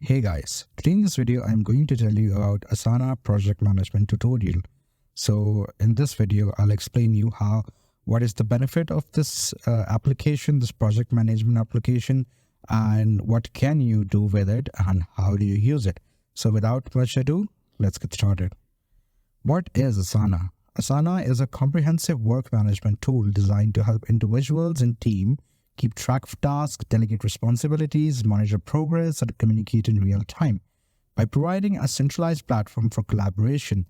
Hey guys, today in this video I'm going to tell you about Asana project management tutorial. So in this video I'll explain you what is the benefit of this application, this project management application, and what can you do with it and how do you use it. So without much ado, let's get started. What is Asana? Asana is a comprehensive work management tool designed to help individuals and teams keep track of tasks, delegate responsibilities, monitor progress, and communicate in real time. By providing a centralized platform for collaboration,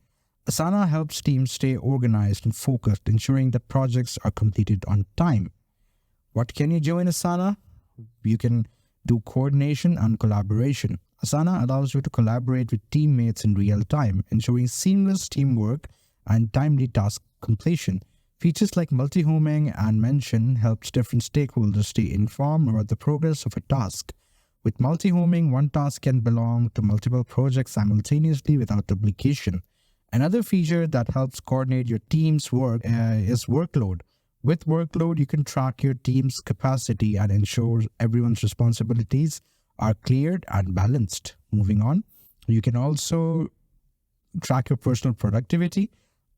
Asana helps teams stay organized and focused, ensuring that projects are completed on time. What can you do in Asana? You can do coordination and collaboration. Asana allows you to collaborate with teammates in real time, ensuring seamless teamwork and timely task completion. Features like multi-homing and mention helps different stakeholders stay informed about the progress of a task. With multi-homing, one task can belong to multiple projects simultaneously without duplication. Another feature that helps coordinate your team's work is workload. With workload, you can track your team's capacity and ensure everyone's responsibilities are cleared and balanced. Moving on, you can also track your personal productivity.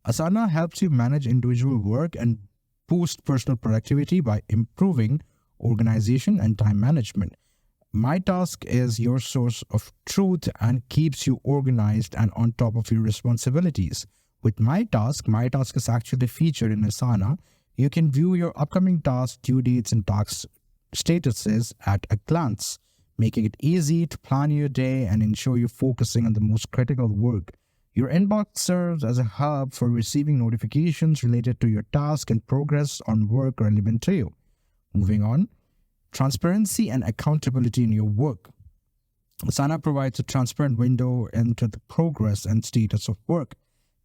Asana helps you manage individual work and boost personal productivity by improving organization and time management. My Task is your source of truth and keeps you organized and on top of your responsibilities. With My Task is actually featured in Asana. You can view your upcoming tasks, due dates, and task statuses at a glance, making it easy to plan your day and ensure you're focusing on the most critical work. Your inbox serves as a hub for receiving notifications related to your task and progress on work relevant to you. Moving on, transparency and accountability in your work. Asana provides a transparent window into the progress and status of work.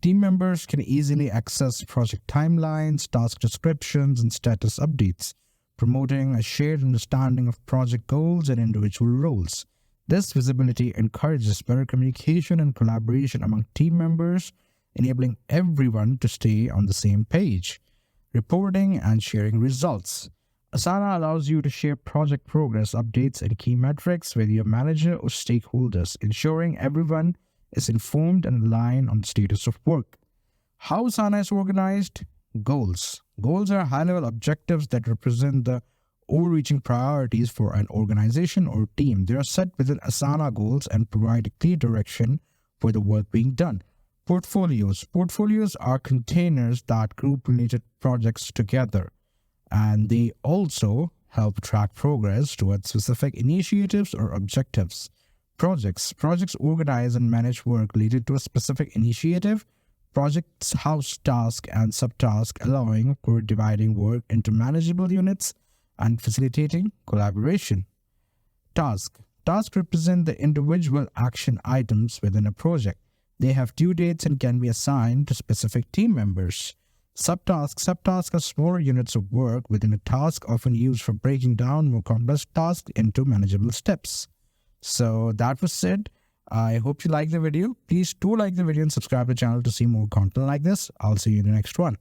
Team members can easily access project timelines, task descriptions, and status updates, promoting a shared understanding of project goals and individual roles. This visibility encourages better communication and collaboration among team members, enabling everyone to stay on the same page. Reporting and sharing results. Asana allows you to share project progress updates and key metrics with your manager or stakeholders, ensuring everyone is informed and aligned on the status of work. How Asana is organized? Goals. Goals are high-level objectives that represent the overreaching priorities for an organization or team. They are set within Asana goals and provide a clear direction for the work being done. Portfolios. Portfolios are containers that group related projects together, and they also help track progress towards specific initiatives or objectives. Projects. Projects organize and manage work related to a specific initiative. Projects house tasks and subtasks, allowing for dividing work into manageable units and facilitating collaboration. Task. Tasks represent the individual action items within a project. They have due dates and can be assigned to specific team members. Subtasks. Subtasks are smaller units of work within a task, often used for breaking down more complex tasks into manageable steps. So that was it. I hope you liked the video. Please do like the video and subscribe to the channel to see more content like this. I'll see you in the next one.